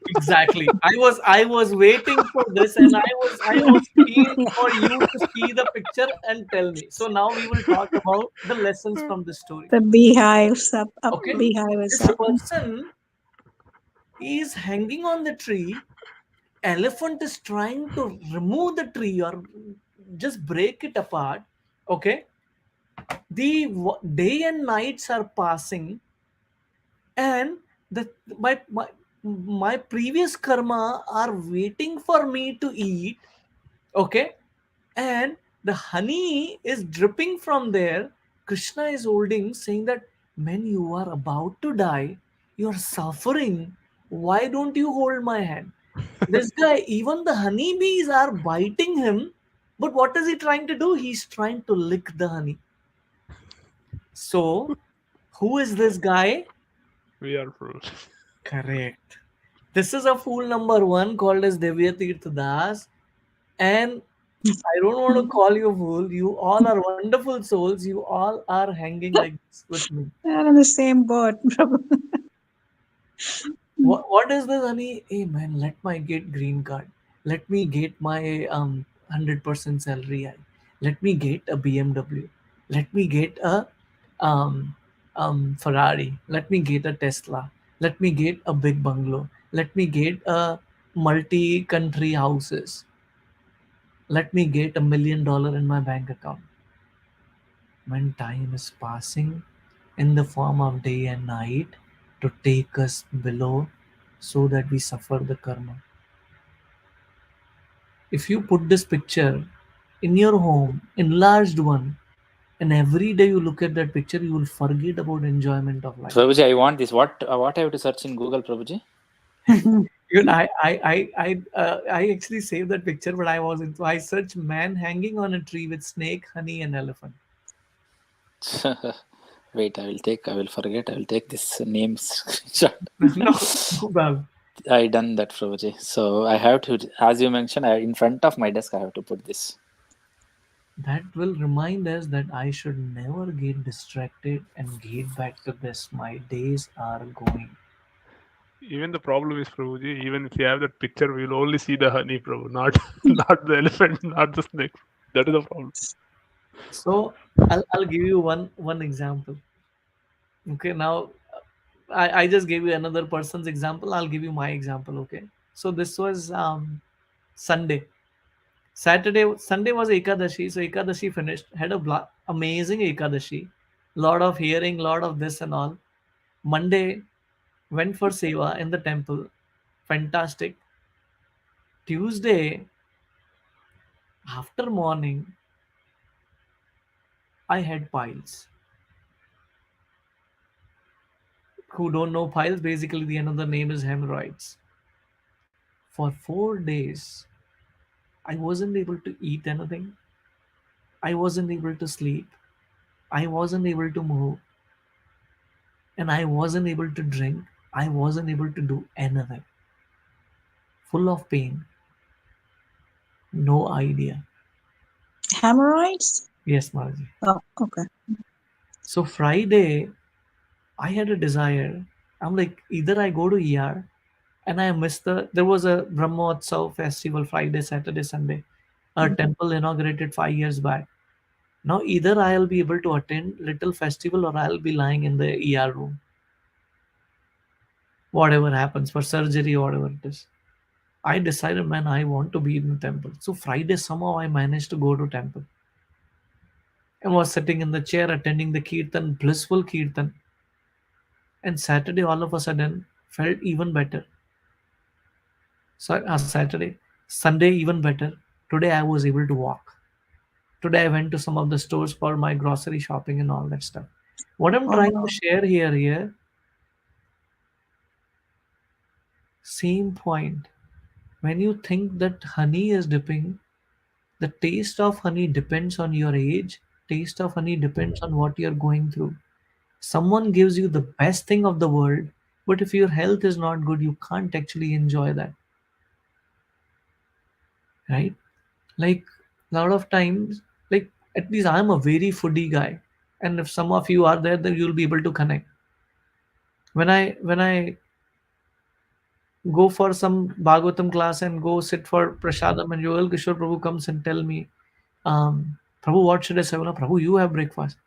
Exactly. I was waiting for this, and I was keen for you to see the picture and tell me. So now we will talk about the lessons from this story. The beehives up, Okay. beehive is This up. person is hanging on the tree. Elephant is trying to remove the tree or just break it apart. Okay. The day and nights are passing, and my previous karma are waiting for me to eat. Okay. And the honey is dripping from there. Krishna is holding, saying that, man, you are about to die, you are suffering, why don't you hold my hand? This guy, even the honeybees are biting him, but what is he trying to do? He's trying to lick the honey. So who is this guy? we are fools. Correct. This is a fool number one called as Devya Tirth Das. And I don't want to call you fool. You all are wonderful souls. You all are hanging like this with me. They're in the same boat. What is this, honey? Hey man, let me get green card. Let me get my 100% salary. Let me get a BMW. Let me get a um, Ferrari. Let me get a Tesla. Let me get a big bungalow. Let me get a multi-country houses. Let me get $1 million in my bank account. When time is passing in the form of day and night to take us below so that we suffer the karma. If you put this picture in your home, enlarged one, and every day you look at that picture, you will forget about enjoyment of life. Prabhuji, I want this. What I have to search in Google, Prabhuji? Even I actually saved that picture, but I wasn't. I searched man hanging on a tree with snake, honey, and elephant. Wait, I will forget. I will take this name screenshot. No, no, Bab. I done that, Prabhuji. So I have to, as you mentioned, in front of my desk, I have to put this. That will remind us that I should never get distracted and get back to this. My days are going. Even the problem is, Prabhuji, even if you have that picture, we will only see the honey, Prabhu, not not the elephant, not the snake. That is the problem. So I'll give you one example. Okay, now I just gave you another person's example. I'll give you my example. Okay, so this was Sunday. Sunday was Ekadashi. So Ekadashi finished. Had a amazing Ekadashi. Lot of hearing, lot of this and all. Monday went for seva in the temple. Fantastic. Tuesday after morning, I had piles. Who don't know piles? Basically, the another name is hemorrhoids. For 4 days, I wasn't able to eat anything. I wasn't able to sleep. I wasn't able to move. And I wasn't able to drink. I wasn't able to do anything. Full of pain. No idea. Hemorrhoids? Yes, Marji. Oh, okay. So Friday, I had a desire. I'm like, either I go to ER and I missed there was a Brahmotsav festival Friday, Saturday, Sunday. A temple inaugurated 5 years back. Now either I'll be able to attend little festival or I'll be lying in the ER room. Whatever happens for surgery, whatever it is. I decided, man, I want to be in the temple. So Friday somehow I managed to go to temple and was sitting in the chair attending the kirtan, blissful kirtan. And Saturday all of a sudden felt even better. So Saturday, Sunday even better. Today I was able to walk. Today I went to some of the stores for my grocery shopping and all that stuff. What I'm trying to Oh, share here, same point. When you think that honey is dipping, the taste of honey depends on your age. Taste of honey depends on what you're going through. Someone gives you the best thing of the world, but if your health is not good, you can't actually enjoy that, right? Like a lot of times, like at least I'm a very foodie guy, and if some of you are there, then you'll be able to connect. When I go for some Bhagavatam class and go sit for Prasadam, and Yogal Kishore Prabhu comes and tell me, Prabhu, what should I say? Well, Prabhu, you have breakfast.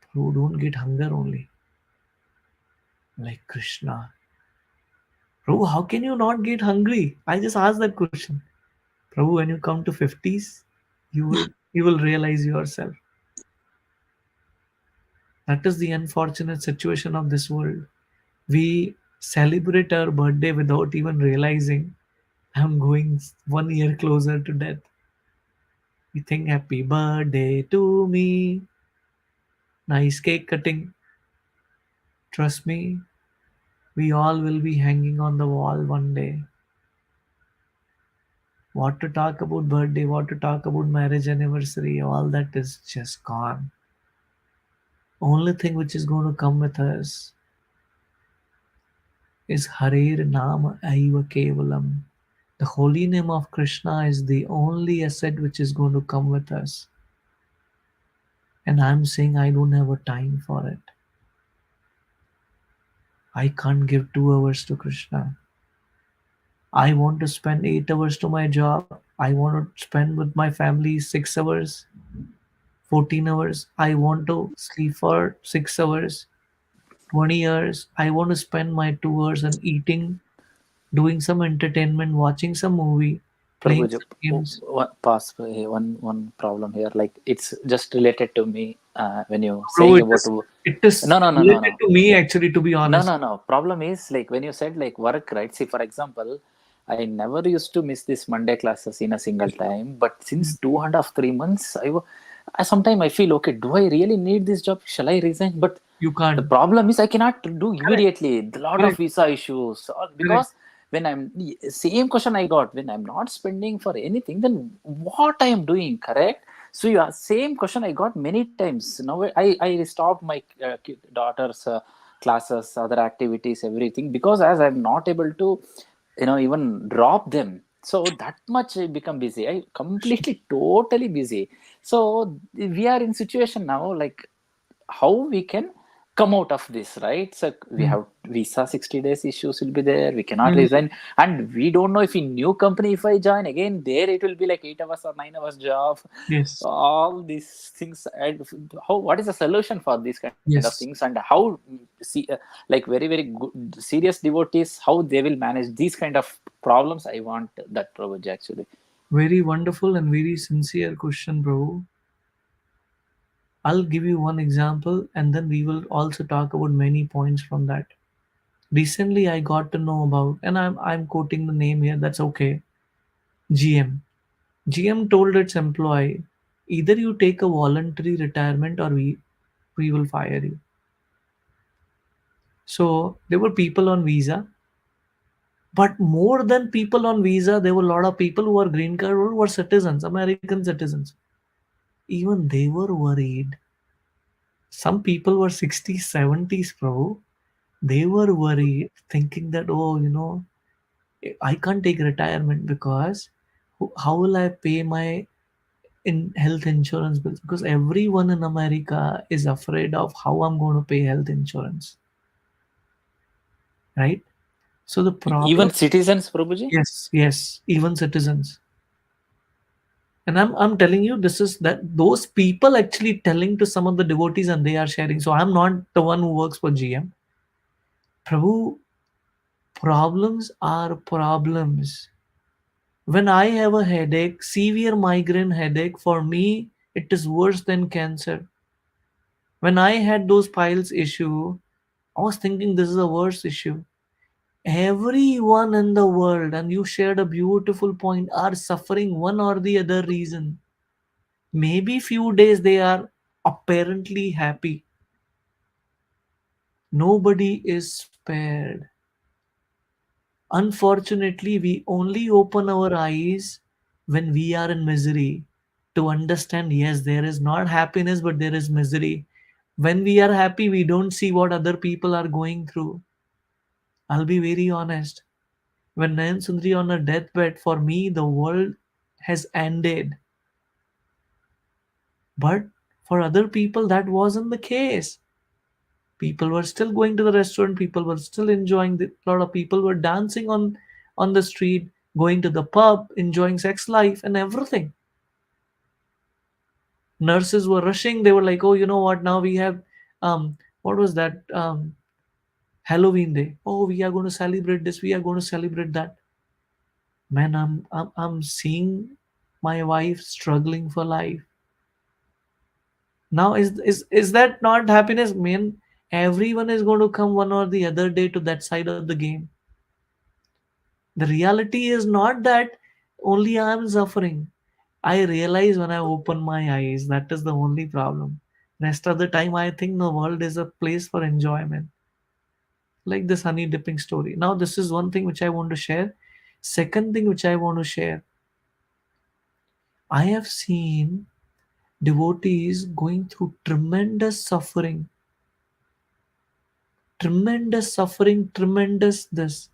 Prabhu, don't get hunger only. Like Krishna. Prabhu, how can you not get hungry? I just asked that question. Prabhu, when you come to 50s, you will realize yourself. That is the unfortunate situation of this world. We celebrate our birthday without even realizing I'm going 1 year closer to death. We think happy birthday to me, nice cake cutting. Trust me, we all will be hanging on the wall one day. What to talk about birthday, what to talk about marriage anniversary, all that is just gone. Only thing which is going to come with us is Harer Nama Aiva Kevalam. The holy name of Krishna is the only asset which is going to come with us. And I'm saying I don't have a time for it. I can't give 2 hours to Krishna. I want to spend 8 hours to my job. I want to spend with my family 6 hours, 14 hours. I want to sleep for 6 hours, 20 hours. I want to spend my 2 hours on eating, doing some entertainment, watching some movie, playing Prabhuji, some games. pause for one problem here. Like it's just related to me when you Bro, saying about it is no no no no related no to me actually, to be no honest. no no. Problem is like when you said like work, right? See, for example, I never used to miss this Monday classes in a single time, but since 2.5 3 months, I sometimes I feel okay. Do I really need this job? Shall I resign? But You the can't. problem is I cannot do Correct. immediately. A lot of Correct. visa issues Correct. because when I'm same question I got when I'm not spending for anything, then what I am doing, correct? So yeah, same question I got many times. Now I stopped my daughter's classes, other activities, everything because as I'm not able to, even drop them. So that much I become busy. I completely totally busy. So we are in situation now like how we can come out of this, right? So we Mm. have visa 60 days issues will be there, we cannot Mm. resign, and we don't know if in new company if I join again there it will be like 8 hours or 9 hours job, Yes. all these things. And how, what is the solution for these kind of things, Yes. and how see like very very good serious devotees how they will manage these kind of problems? I want that Prabhuji actually. Very wonderful and very sincere question, bro. I'll give you one example and then we will also talk about many points from that. Recently, I got to know about, and I'm quoting the name here, that's okay. GM. GM told its employee, either you take a voluntary retirement or we will fire you. So there were people on visa, but more than people on visa, there were a lot of people who were green card or were citizens, American citizens. Even they were worried. Some people were 60s, 70s, bro. They were worried, thinking that, oh, I can't take retirement because how will I pay my in health insurance bills? Because everyone in America is afraid of how I'm going to pay health insurance, right? So the problem, Even citizens, Prabhuji. yes, yes, even citizens. And I'm telling you, this is that those people actually telling to some of the devotees and they are sharing. So I'm not the one who works for GM. Prabhu, problems are problems. When I have a headache, severe migraine headache, for me, it is worse than cancer. When I had those piles issue, I was thinking this is a worse issue. Everyone in the world, and you shared a beautiful point, are suffering one or the other reason. Maybe few days they are apparently happy. Nobody is spared. Unfortunately, we only open our eyes when we are in misery to understand yes, there is not happiness, but there is misery. When we are happy, we don't see what other people are going through. I'll be very honest. When Nayan Sundari on her deathbed, for me, the world has ended. But for other people, that wasn't the case. People were still going to the restaurant, people were still enjoying, a lot of people were dancing on the street, going to the pub, enjoying sex life and everything. Nurses were rushing, they were like, oh, you know what, now we have what was that, Halloween day, oh, we are going to celebrate this, we are going to celebrate that. Man, I'm seeing my wife struggling for life. Now is that not happiness, man? Everyone is going to come one or the other day to that side of the game. The reality is not that only I am suffering. I realize when I open my eyes, that is the only problem. Rest of the time, I think the world is a place for enjoyment. Like this honey dipping story. Now, this is one thing which I want to share. Second thing which I want to share, I have seen devotees going through tremendous suffering, tremendous this.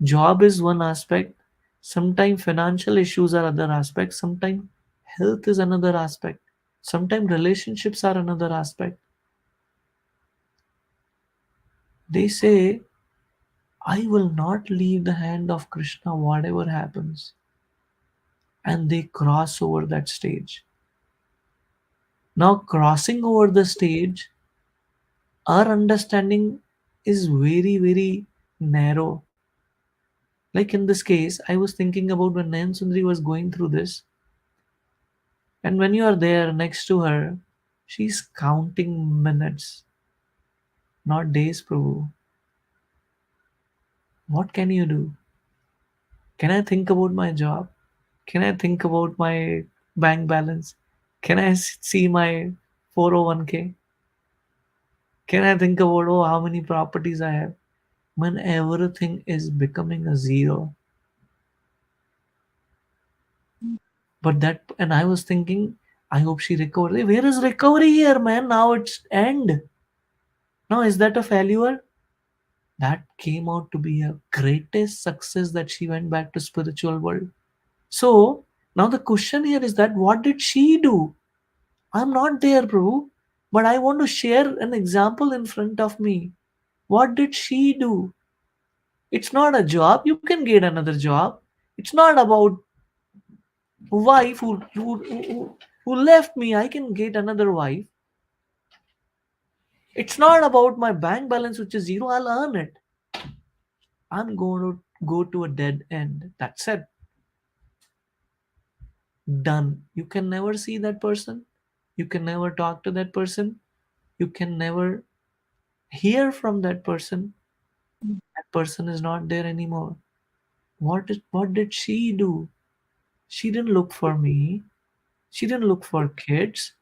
Job is one aspect, sometimes financial issues are other aspects, sometimes health is another aspect, sometimes relationships are another aspect. They say I will not leave the hand of Krishna, whatever happens. And they cross over that stage. Now, crossing over the stage, our understanding is very, very narrow. Like in this case, I was thinking about when Nayan Sundari was going through this, and when you are there next to her, she's counting minutes, not days, Prabhu. What can you do? Can I think about my job? Can I think about my bank balance? Can I see my 401k? Can I think about, oh, how many properties I have? When everything is becoming a zero. But that, and I was thinking, I hope she recovered. Hey, where is recovery here, man? Now it's end. Now, is that a failure? That came out to be a greatest success that she went back to spiritual world. So now the question here is that what did she do? I'm not there, Prabhu, but I want to share an example in front of me. What did she do? It's not a job. You can get another job. It's not about wife who left me. I can get another wife. It's not about my bank balance, which is zero. I'll earn it. I'm going to go to a dead end. That's it. Done. You can never see that person. You can never talk to that person. You can never hear from that person. That person is not there anymore. What did she do? She didn't look for me. She didn't look for kids.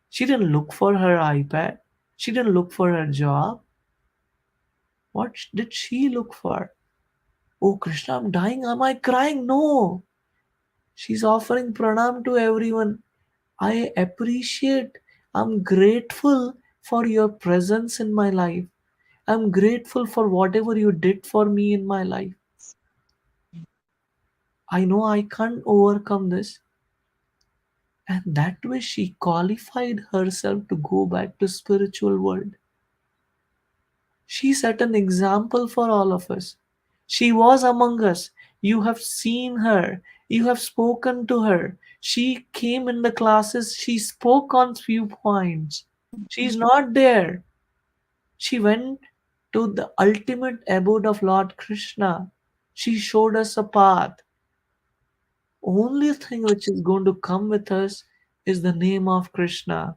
She didn't look for her iPad. She didn't look for her job. What did she look for? Oh, Krishna, I'm dying. Am I crying? No. She's offering pranam to everyone. I appreciate, I'm grateful for your presence in my life. I'm grateful for whatever you did for me in my life. I know I can't overcome this. And that way she qualified herself to go back to spiritual world. She set an example for all of us. She was among us. You have seen her. You have spoken to her. She came in the classes. She spoke on few points. She's not there. She went to the ultimate abode of Lord Krishna. She showed us a path. Only thing which is going to come with us is the name of Krishna.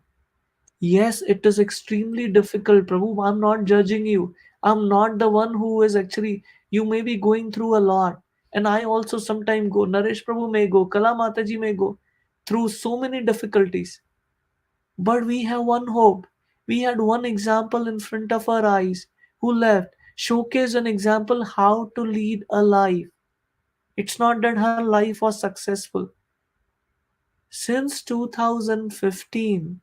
Yes, it is extremely difficult, Prabhu. I'm not judging you. I'm not the one who is actually, you may be going through a lot. And I also sometimes go, Naresh Prabhu may go, Kala Mataji may go through so many difficulties. But we have one hope. We had one example in front of our eyes who left, showcased an example how to lead a life. It's not that her life was successful. Since 2015,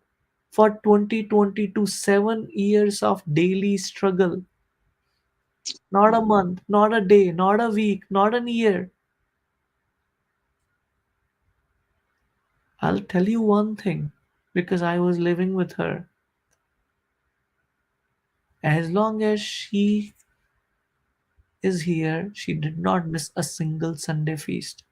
for 2022, 7 years of daily struggle. Not a month, not a day, not a week, not a year. I'll tell you one thing because I was living with her. As long as she is here, she did not miss a single Sunday feast.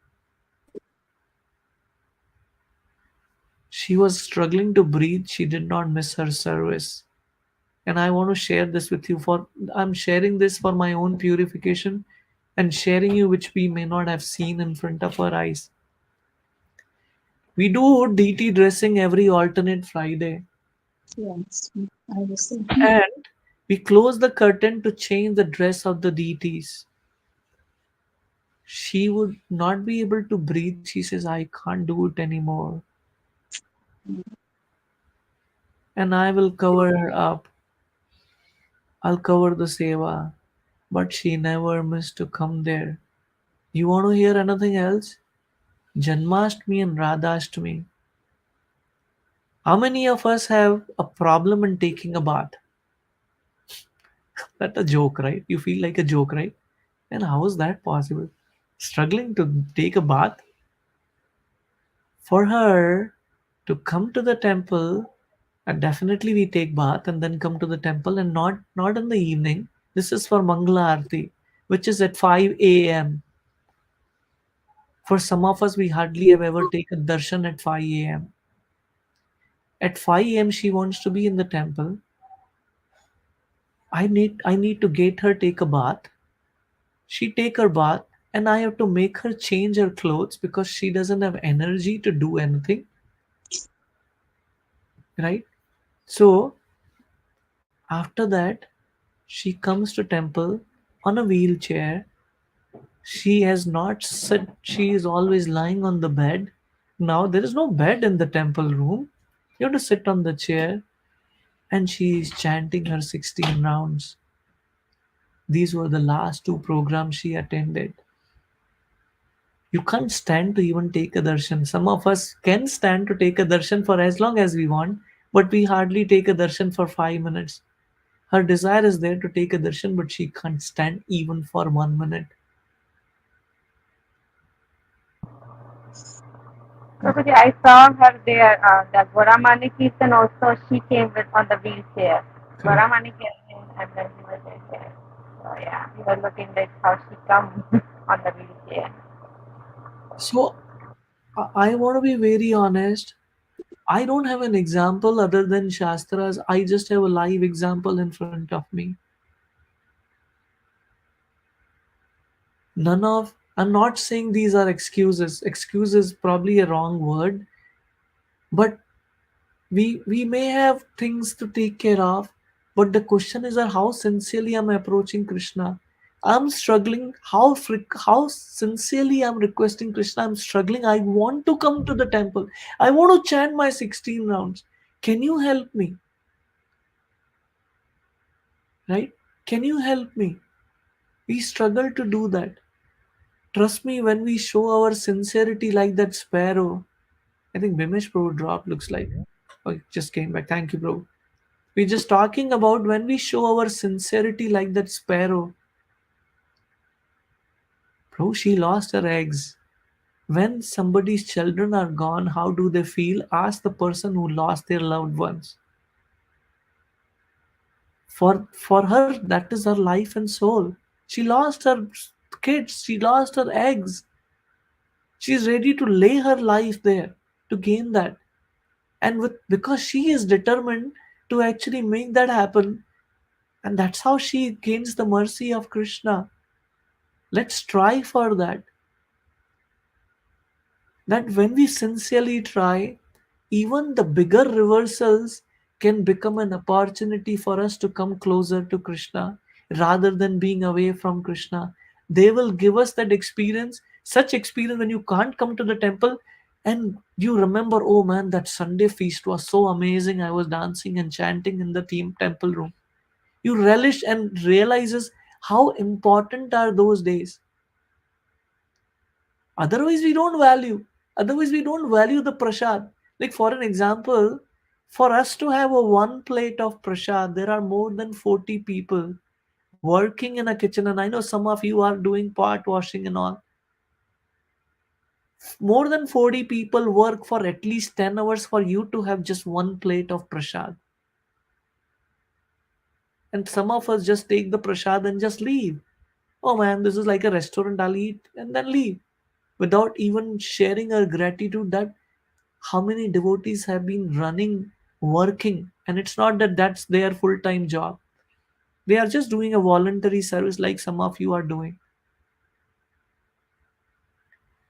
She was struggling to breathe, she did not miss her service. And I want to share this with you for I'm sharing this for my own purification and sharing you which we may not have seen in front of our eyes. We do DT dressing every alternate Friday Yes, I was there. and we close the curtain to change the dress of the deities. She would not be able to breathe. She says, I can't do it anymore. And I will cover her up. I'll cover the seva. But she never missed to come there. You want to hear anything else? Janmashtami and Radhashtami. How many of us have a problem in taking a bath? That's a joke, right? You feel like a joke, right? And how is that possible? Struggling to take a bath? For her to come to the temple, and definitely we take bath and then come to the temple and not in the evening. This is for Mangala Arti. which is at 5 a.m. For some of us, we hardly have ever taken darshan at 5 a.m. At 5 a.m., she wants to be in the temple. I need to get her take a bath. She take her bath, and I have to make her change her clothes because she doesn't have energy to do anything, right? So after that, she comes to temple on a wheelchair. She has not sit. She is always lying on the bed. Now there is no bed in the temple room. You have to sit on the chair, and she is chanting her 16 rounds. These were the last two programs she attended. You can't stand to even take a darshan. Some of us can stand to take a darshan for as long as we want, but we hardly take a darshan for 5 minutes. Her desire is there to take a darshan, but she can't stand even for 1 minute. Prabhuji, I saw her there, the Goramani Kirtan also, she came with on the wheelchair. Correct. Goramani Kirtan, and then he was there. So yeah, we were looking like how she come on the wheelchair. So I want to be very honest. I don't have an example other than Shastras. I just have a live example in front of me. I'm not saying these are excuses. Excuse is probably a wrong word, but we may have things to take care of, but the question is that how sincerely I'm approaching Krishna. I'm struggling. How sincerely I'm requesting Krishna. I'm struggling. I want to come to the temple. I want to chant my 16 rounds. Can you help me? Right? Can you help me? We struggle to do that. Trust me, when we show our sincerity like that sparrow, I think Bimesh bro dropped, looks like. Oh, it just came back. Thank you, bro. We're just talking about when we show our sincerity like that sparrow. Bro, she lost her eggs. When somebody's children are gone, how do they feel? Ask the person who lost their loved ones. For her, that is her life and soul. She lost her kids, she lost her eggs. She's ready to lay her life there to gain that. And because she is determined to actually make that happen, and that's how she gains the mercy of Krishna. Let's try for that. That when we sincerely try, even the bigger reversals can become an opportunity for us to come closer to Krishna rather than being away from Krishna. They will give us that experience, such experience when you can't come to the temple and you remember, oh man, that Sunday feast was so amazing. I was dancing and chanting in the temple room. You relish and realizes how important are those days. Otherwise we don't value. Otherwise we don't value the prasad. Like for an example, for us to have a one plate of prasad, there are more than 40 people working in a kitchen, and I know some of you are doing pot washing and all. More than 40 people work for at least 10 hours for you to have just one plate of prasad. And some of us just take the prasad and just leave. Oh man, this is like a restaurant, I'll eat and then leave without even sharing our gratitude that how many devotees have been running, working, and it's not that that's their full-time job. They are just doing a voluntary service like some of you are doing.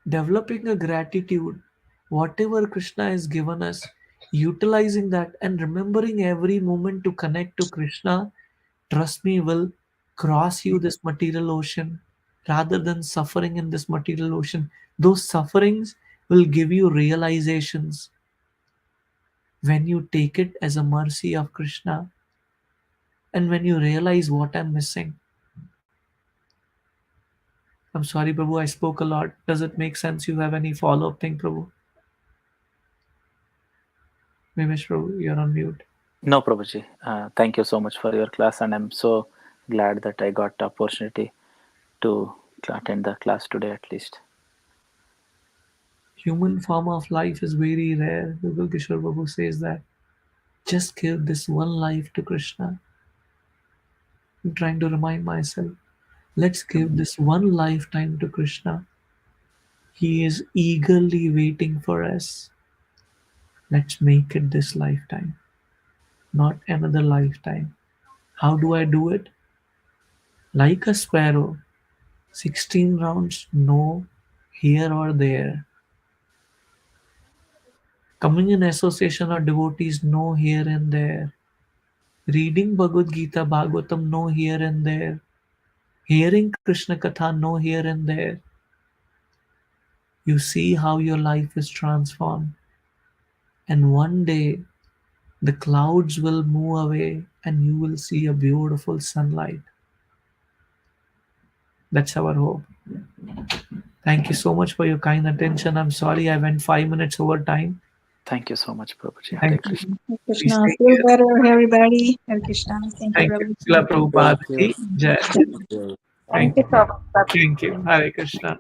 Developing a gratitude, whatever Krishna has given us, utilizing that and remembering every moment to connect to Krishna, trust me, will cross you this material ocean rather than suffering in this material ocean. Those sufferings will give you realizations when you take it as a mercy of Krishna and when you realize what I'm missing. I'm sorry, Prabhu, I spoke a lot. Does it make sense? You have any follow up thing, Prabhu? Mimish Prabhu, you're on mute. No, Prabhuji. Thank you so much for your class, and I'm so glad that I got the opportunity to attend the class today at least. Human form of life is very rare. Google Kishore Prabhu says that. Just give this one life to Krishna. I'm trying to remind myself. Let's give this one lifetime to Krishna. He is eagerly waiting for us. Let's make it this lifetime, not another lifetime. How do I do it? Like a sparrow, 16 rounds, no here or there. Coming in association of devotees, no here and there. Reading Bhagavad Gita, Bhagavatam, no here and there. Hearing Krishna Katha, no here and there. You see how your life is transformed. And one day, the clouds will move away and you will see a beautiful sunlight. That's our hope. Thank you so much for your kind attention. I'm sorry I went 5 minutes over time. Thank you so much, Prabhuji. Hare Thank you. Krishna. Hare Please Krishna. take Feel care. better, everybody. Hare Krishna. Thank you, Thank you. Prabhu. Srila Prabhupada Thank you. ki jai. Yeah. Thank Thank you you. so much, Prabhu. Thank you. Hare Krishna.